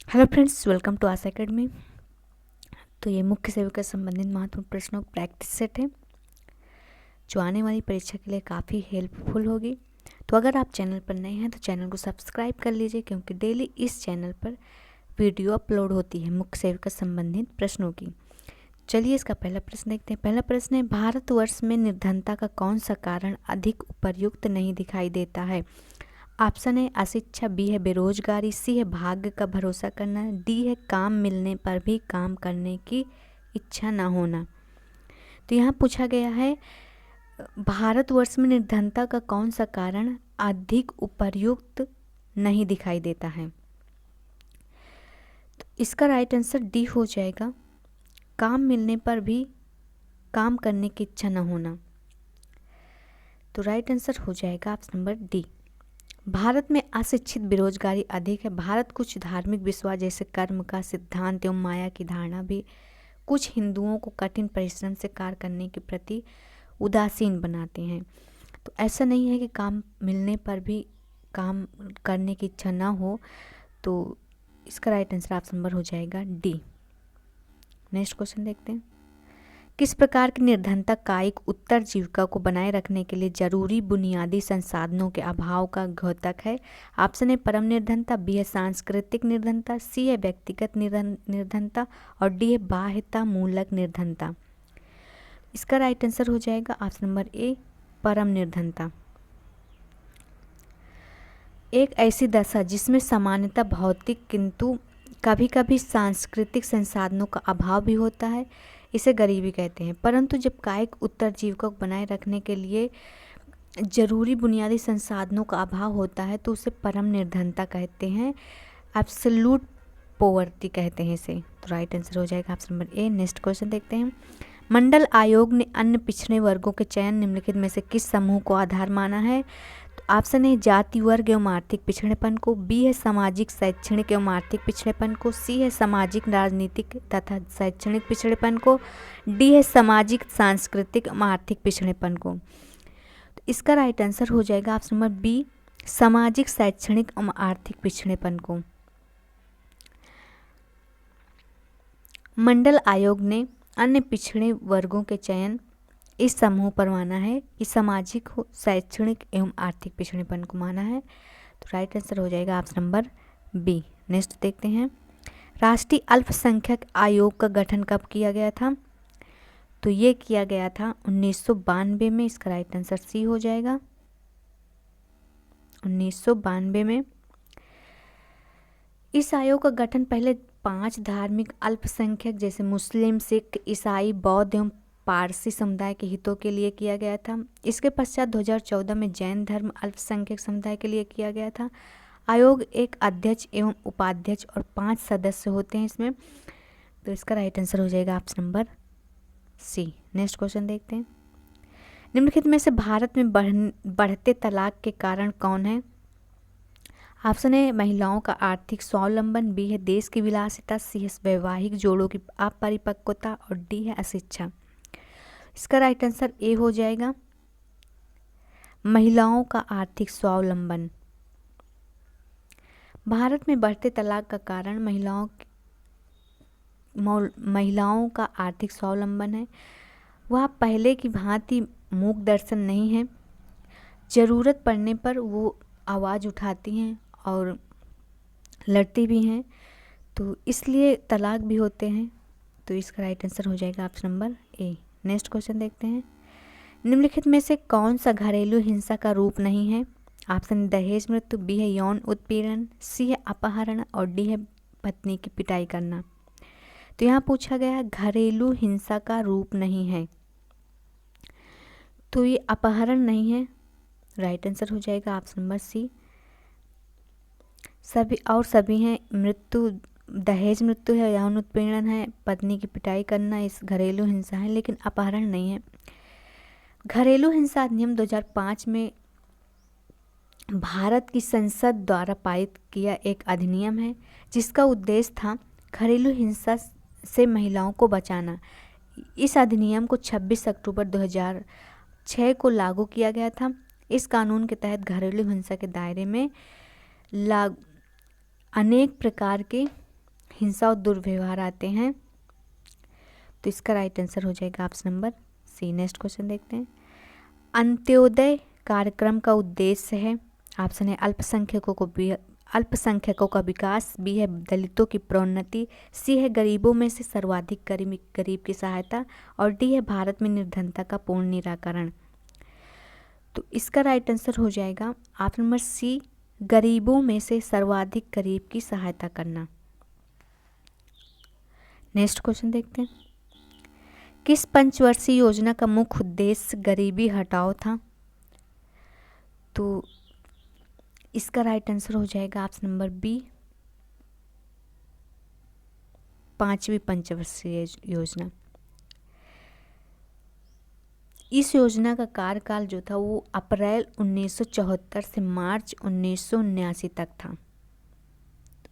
Hello friends, welcome to Aas academy. तो ये मुख्य सेविका से संबंधित महत्वपूर्ण प्रश्नों की प्रैक्टिस सेट है जो आने वाली परीक्षा के लिए काफ़ी हेल्पफुल होगी। तो अगर आप चैनल पर नए हैं तो चैनल को सब्सक्राइब कर लीजिए, क्योंकि डेली इस चैनल पर वीडियो अपलोड होती है मुख्य सेविका से संबंधित प्रश्नों की। चलिए इसका पहला प्रश्न देखते हैं। पहला प्रश्न है, भारतवर्ष में निर्धनता का कौन सा कारण अधिक उपयुक्त नहीं दिखाई देता है? ऑप्शन है अशिक्षा, बी है बेरोजगारी, सी है भाग्य का भरोसा करना, डी है काम मिलने पर भी काम करने की इच्छा ना होना। तो यहाँ पूछा गया है भारतवर्ष में निर्धनता का कौन सा कारण अधिक उपयुक्त नहीं दिखाई देता है। तो इसका राइट आंसर डी हो जाएगा, काम मिलने पर भी काम करने की इच्छा ना होना। तो राइट आंसर हो जाएगा ऑप्शन नंबर डी। भारत में अशिक्षित बेरोजगारी अधिक है। भारत कुछ धार्मिक विश्वास जैसे कर्म का सिद्धांत एवं माया की धारणा भी कुछ हिंदुओं को कठिन परिश्रम से कार्य करने के प्रति उदासीन बनाते हैं। तो ऐसा नहीं है कि काम मिलने पर भी काम करने की इच्छा ना हो। तो इसका राइट आंसर ऑप्शन नंबर हो जाएगा डी। नेक्स्ट क्वेश्चन देखते हैं। किस प्रकार की निर्धनता कायिक उत्तरजीविका को बनाए रखने के लिए जरूरी बुनियादी संसाधनों के अभाव का द्योतक है? ऑप्शन है परम निर्धनता, बी है सांस्कृतिक निर्धनता, सी है व्यक्तिगत निर्धनता और डी है बाह्यता मूलक निर्धनता। इसका राइट आंसर हो जाएगा ऑप्शन नंबर ए, परम निर्धनता। एक ऐसी दशा जिसमें सामान्यतः भौतिक किंतु कभी कभी सांस्कृतिक संसाधनों का अभाव भी होता है, इसे गरीबी कहते हैं। परंतु जब कायिक उत्तरजीविका को बनाए रखने के लिए जरूरी बुनियादी संसाधनों का अभाव होता है तो उसे परम निर्धनता कहते हैं, एब्सोल्यूट पॉवर्टी कहते हैं इसे। तो राइट आंसर हो जाएगा option number A. Next question देखते हैं। मंडल आयोग ने अन्य पिछड़े वर्गों के चयन निम्नलिखित में से किस समूह को आधार माना है? ऑप्शन है जाति वर्ग एवं आर्थिक पिछड़ेपन को, बी है सामाजिक शैक्षणिक एवं आर्थिक पिछड़ेपन को, सी है सामाजिक राजनीतिक तथा शैक्षणिक पिछड़ेपन को, डी है सामाजिक सांस्कृतिक एवं आर्थिक पिछड़ेपन को। तो इसका राइट आंसर हो जाएगा ऑप्शन नंबर बी, सामाजिक शैक्षणिक एवं आर्थिक पिछड़ेपन को। मंडल आयोग ने अन्य पिछड़े वर्गों के चयन इस समूह पर माना है कि सामाजिक हो, शैक्षणिक एवं आर्थिक पिछड़ेपन को माना है। तो राइट आंसर हो जाएगा ऑप्शन नंबर बी। नेक्स्ट देखते हैं। राष्ट्रीय अल्पसंख्यक आयोग का गठन कब किया गया था? तो ये किया गया था 1992 में। इसका राइट आंसर सी हो जाएगा, 1992 में। इस आयोग का गठन पहले 5 धार्मिक अल्पसंख्यक जैसे मुस्लिम, सिख, ईसाई, बौद्ध एवं पारसी समुदाय के हितों के लिए किया गया था। इसके पश्चात 2014 में जैन धर्म अल्पसंख्यक समुदाय के लिए किया गया था। आयोग एक अध्यक्ष एवं उपाध्यक्ष और 5 सदस्य होते हैं इसमें। तो इसका राइट आंसर हो जाएगा option number C. Next question देखते हैं। निम्नलिखित में से भारत में बढ़ते तलाक के कारण कौन है? ऑप्शन है महिलाओं का आर्थिक स्वावलंबन, बी है देश की विलासिता, सी है वैवाहिक जोड़ों की अपरिपक्वता और डी है अशिक्षा। इसका राइट आंसर ए हो जाएगा, महिलाओं का आर्थिक स्वावलंबन। भारत में बढ़ते तलाक का कारण महिलाओं का आर्थिक स्वावलंबन है। वह पहले की भांति मूक दर्शन नहीं है, ज़रूरत पड़ने पर वो आवाज़ उठाती हैं और लड़ती भी हैं, तो इसलिए तलाक भी होते हैं। तो इसका राइट आंसर हो जाएगा option number A. Next question देखते हैं। निम्नलिखित में से कौन सा घरेलू हिंसा का रूप नहीं है? ऑप्शन दहेज मृत्यु, बी है यौन उत्पीड़न, सी है अपहरण और डी है पत्नी की पिटाई करना। तो यहाँ पूछा गया घरेलू हिंसा का रूप नहीं है, तो ये अपहरण नहीं है। राइट आंसर हो जाएगा ऑप्शन नंबर सी। सभी हैं, मृत्यु दहेज मृत्यु है, यौन उत्पीड़न है, पत्नी की पिटाई करना इस घरेलू हिंसा है, लेकिन अपहरण नहीं है। घरेलू हिंसा अधिनियम 2005 में भारत की संसद द्वारा पारित किया एक अधिनियम है जिसका उद्देश्य था घरेलू हिंसा से महिलाओं को बचाना। इस अधिनियम को 26 अक्टूबर 2006 को लागू किया गया था। इस कानून के तहत घरेलू हिंसा के दायरे में अनेक प्रकार के हिंसा और दुर्व्यवहार आते हैं। तो इसका राइट आंसर हो जाएगा option number C. Next question देखते हैं। अंत्योदय कार्यक्रम का उद्देश्य है, ऑप्शन है अल्पसंख्यकों का विकास, बी है दलितों की प्रोन्नति, सी है गरीबों में से सर्वाधिक गरीब की सहायता, और डी है भारत में निर्धनता का पूर्ण निराकरण। तो इसका राइट आंसर हो जाएगा ऑप्शन नंबर सी, गरीबों में से सर्वाधिक गरीब की सहायता करना। नेक्स्ट क्वेश्चन देखते हैं। किस पंचवर्षीय योजना का मुख्य उद्देश्य गरीबी हटाओ था? तो इसका राइट आंसर हो जाएगा ऑप्शन नंबर बी, 5वीं पंचवर्षीय योजना। इस योजना का कार्यकाल जो था वो अप्रैल 1974 से मार्च 1979 तक था।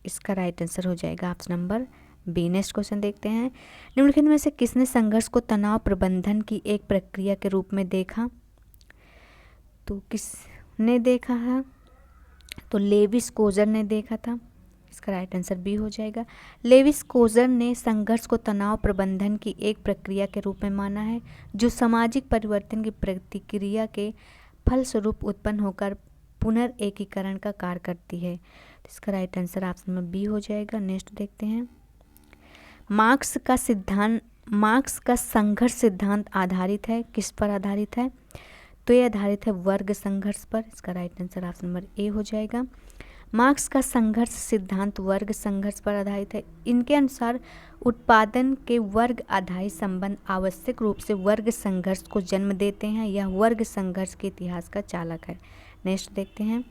इसका राइट आंसर हो जाएगा option number B. Next question देखते हैं। निम्नलिखित में से किसने संघर्ष को तनाव प्रबंधन की एक प्रक्रिया के रूप में देखा? तो किसने देखा है? तो लेविस कोजर ने देखा था। इसका राइट आंसर बी हो जाएगा। लेविस कोजर ने संघर्ष को तनाव प्रबंधन की एक प्रक्रिया के रूप में माना है जो सामाजिक परिवर्तन की प्रतिक्रिया के फलस्वरूप उत्पन्न होकर पुनर्एकीकरण का कार्य करती है। तो इसका राइट आंसर ऑप्शन में बी हो जाएगा। नेक्स्ट देखते हैं। मार्क्स का संघर्ष सिद्धांत आधारित है, किस पर आधारित है? तो ये आधारित है वर्ग संघर्ष पर। इसका right answer option number A हो जाएगा। मार्क्स का संघर्ष सिद्धांत वर्ग संघर्ष पर आधारित है। इनके अनुसार उत्पादन के वर्ग आधारित संबंध आवश्यक रूप से वर्ग संघर्ष को जन्म देते हैं। यह वर्ग संघर्ष के इतिहास का चालक है। नेक्स्ट देखते हैं।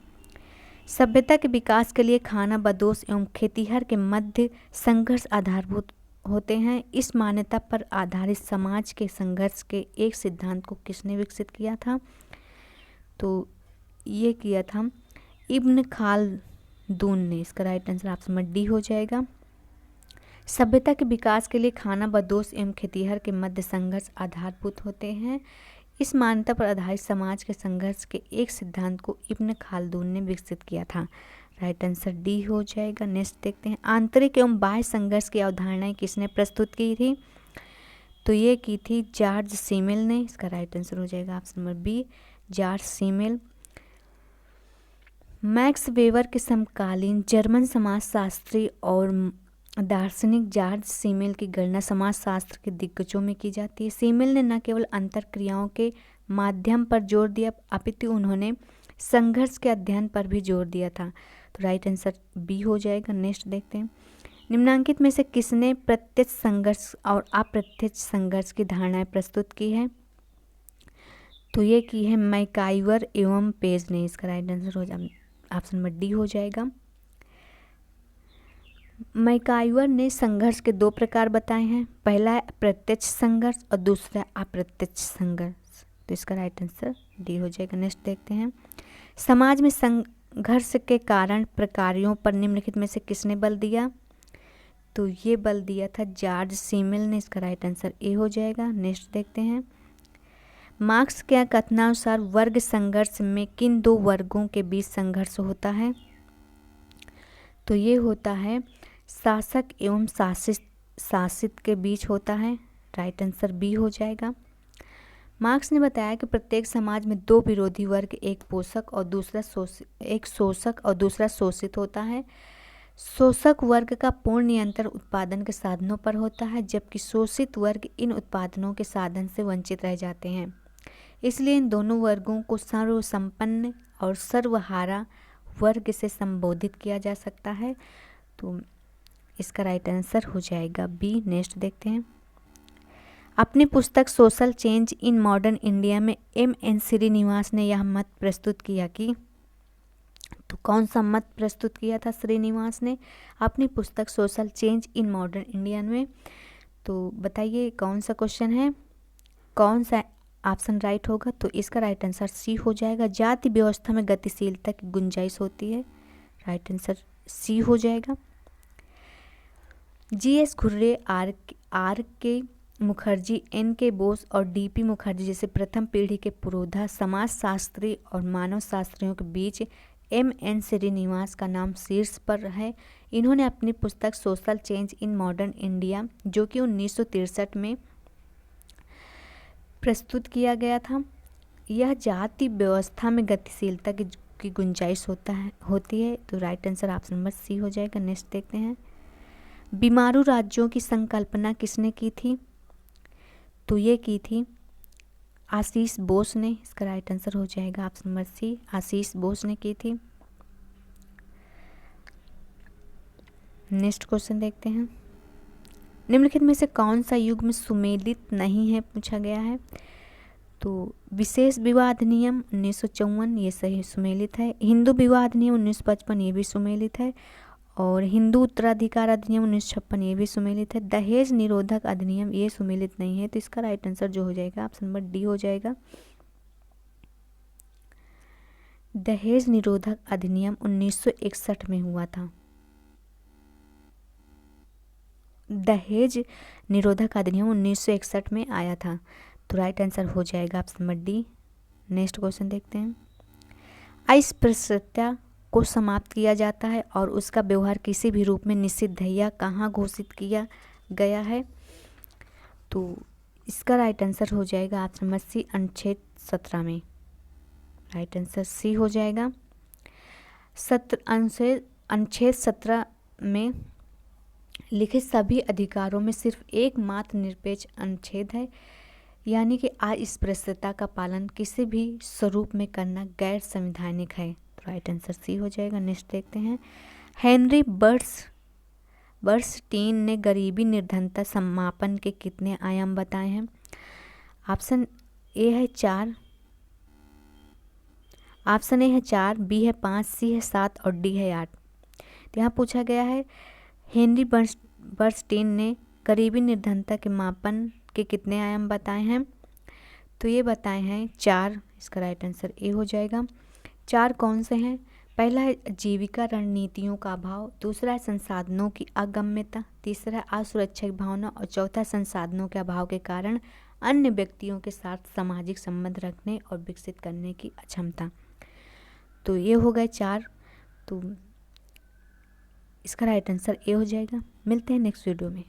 सभ्यता के विकास के लिए खाना बदोश एवं खेतिहर के मध्य संघर्ष आधारभूत होते हैं। इस मान्यता पर आधारित समाज के संघर्ष के एक सिद्धांत को किसने विकसित किया था? तो ये किया था इब्न खालदून ने। इसका right answer option number D हो जाएगा। सभ्यता के विकास के लिए खाना बदोश एवं खेतिहर के मध्य संघर्ष आधारभूत होते हैं। इस मान्यता पर आधारित समाज के संघर्ष के एक सिद्धांत को इब्न खालदून ने विकसित किया था। राइट आंसर डी हो जाएगा। नेक्स्ट देखते हैं। आंतरिक एवं बाह्य संघर्ष की अवधारणाएं किसने प्रस्तुत की थी? तो ये की थी जॉर्ज सीमेल ने। इसका राइट आंसर हो जाएगा option number B, George Simmel. Max Weber के समकालीन जर्मन समाजशास्त्री और दार्शनिक जॉर्ज सीमेल की गणना समाजशास्त्र के दिग्गजों में की जाती है। सीमेल ने न केवल अंतरक्रियाओं के माध्यम पर जोर दिया अपितु उन्होंने संघर्ष के अध्ययन पर भी जोर दिया था। तो राइट आंसर बी हो जाएगा। नेक्स्ट देखते हैं। निम्नांकित में से किसने प्रत्यक्ष संघर्ष और अप्रत्यक्ष संघर्ष की धारणाएं प्रस्तुत की है? तो ये की है मैकाइवर एवं पेज ने। इसका राइट आंसर हो जाएगा ऑप्शन नंबर डी हो जाएगा। मैकाइवर ने संघर्ष के 2 प्रकार बताए हैं। पहला है प्रत्यक्ष संघर्ष और दूसरा अप्रत्यक्ष संघर्ष। तो इसका राइट आंसर डी हो जाएगा। नेक्स्ट देखते हैं। समाज में संघर्ष के कारण प्रकारों पर निम्नलिखित में से किसने बल दिया? तो ये बल दिया था जॉर्ज सीमेल ने। इसका राइट आंसर ए हो जाएगा। नेक्स्ट देखते हैं। मार्क्स के कथनानुसार वर्ग संघर्ष में किन 2 वर्गों के बीच संघर्ष होता है? तो ये होता है शासक एवं शासित के बीच होता है। राइट आंसर बी हो जाएगा। मार्क्स ने बताया कि प्रत्येक समाज में 2 विरोधी वर्ग, एक शोषक और दूसरा शोषित होता है। शोषक वर्ग का पूर्ण नियंत्रण उत्पादन के साधनों पर होता है, जबकि शोषित वर्ग इन उत्पादनों के साधन से वंचित रह जाते हैं। इसलिए इन दोनों वर्गों को सर्वसंपन्न और सर्वहारा वर्ग से संबोधित किया जा सकता है। तो इसका राइट आंसर हो जाएगा बी। नेक्स्ट देखते हैं। अपनी पुस्तक social change in modern India में एम.एन. श्रीनिवास ने यह मत प्रस्तुत किया कि, तो कौन सा मत प्रस्तुत किया था श्रीनिवास ने अपनी पुस्तक social change in modern India में? तो बताइए कौन सा क्वेश्चन है, कौन सा ऑप्शन राइट होगा? तो इसका राइट आंसर सी हो जाएगा। जाति व्यवस्था में गतिशीलता की गुंजाइश होती है। राइट आंसर सी हो जाएगा। G S. Ghurye, R K. Mukherjee, N K. Bose और डी.पी. मुखर्जी जैसे प्रथम पीढ़ी के पुरोधा समाजशास्त्री और मानव शास्त्रियों के बीच M.N. श्रीनिवास का नाम शीर्ष पर है। इन्होंने अपनी पुस्तक social change in modern India, जो कि 1963 में प्रस्तुत किया गया था, यह जाति व्यवस्था में गतिशीलता की गुंजाइश होती है। तो right answer option number C हो जाएगा। नेक्स्ट देखते हैं, बीमारू राज्यों की संकल्पना किसने की थी? तो ये की थी आशीष बोस ने। इसका राइट आंसर हो जाएगा ऑप्शन नंबर सी, आशीष बोस ने की थी। नेक्स्ट क्वेश्चन देखते हैं, निम्नलिखित में से कौन सा युग्म सुमेलित नहीं है, पूछा गया है। तो विशेष विवाह अधिनियम 1954 ये सही सुमेलित है। हिंदू विवाह अधिनियम 1955 ये भी सुमेलित है। और हिंदू उत्तराधिकार अधिनियम 1956 ये भी सुमेलित है। दहेज निरोधक अधिनियम ये सुमेलित नहीं है। तो इसका राइट आंसर जो हो जाएगा ऑप्शन नंबर डी हो जाएगा। दहेज निरोधक अधिनियम 1961 में हुआ था। दहेज निरोधक अधिनियम 1961 में आया था। तो राइट आंसर हो जाएगा option number D. Next question देखते हैं, अस्पृश्यता को समाप्त किया जाता है और उसका व्यवहार किसी भी रूप में निषिद्ध है या कहाँ घोषित किया गया है? तो इसका राइट आंसर हो जाएगा ऑप्शन नंबर सी, अनुच्छेद 17 में। राइट आंसर सी हो जाएगा। अनुच्छेद 17 में लिखित सभी अधिकारों में सिर्फ एकमात्र निरपेक्ष अनुच्छेद है, यानी कि अस्पृश्यता का पालन किसी भी स्वरूप में करना गैर संवैधानिक है। तो राइट आंसर सी हो जाएगा। नेक्स्ट देखते हैं, हेनरी बर्नस्टीन ने गरीबी निर्धनता समापन के कितने आयाम बताए हैं? ऑप्शन ए है 4, ऑप्शन ए है 4, बी है 5, सी है 7 और डी है 8। तो यहाँ पूछा गया है हेनरी बर्नस्टीन ने गरीबी निर्धनता के मापन के कितने आयाम बताए हैं? तो ये बताए हैं 4। इसका राइट आंसर ए हो जाएगा। 4 कौन से हैं? पहला है जीविका रणनीतियों का अभाव, दूसरा है संसाधनों की अगम्यता, तीसरा है असुरक्षा की भावना और चौथा संसाधनों के अभाव के कारण अन्य व्यक्तियों के साथ सामाजिक संबंध रखने और विकसित करने की अक्षमता। तो ये हो गए 4। तो इसका राइट आंसर ए हो जाएगा। मिलते हैं नेक्स्ट वीडियो में।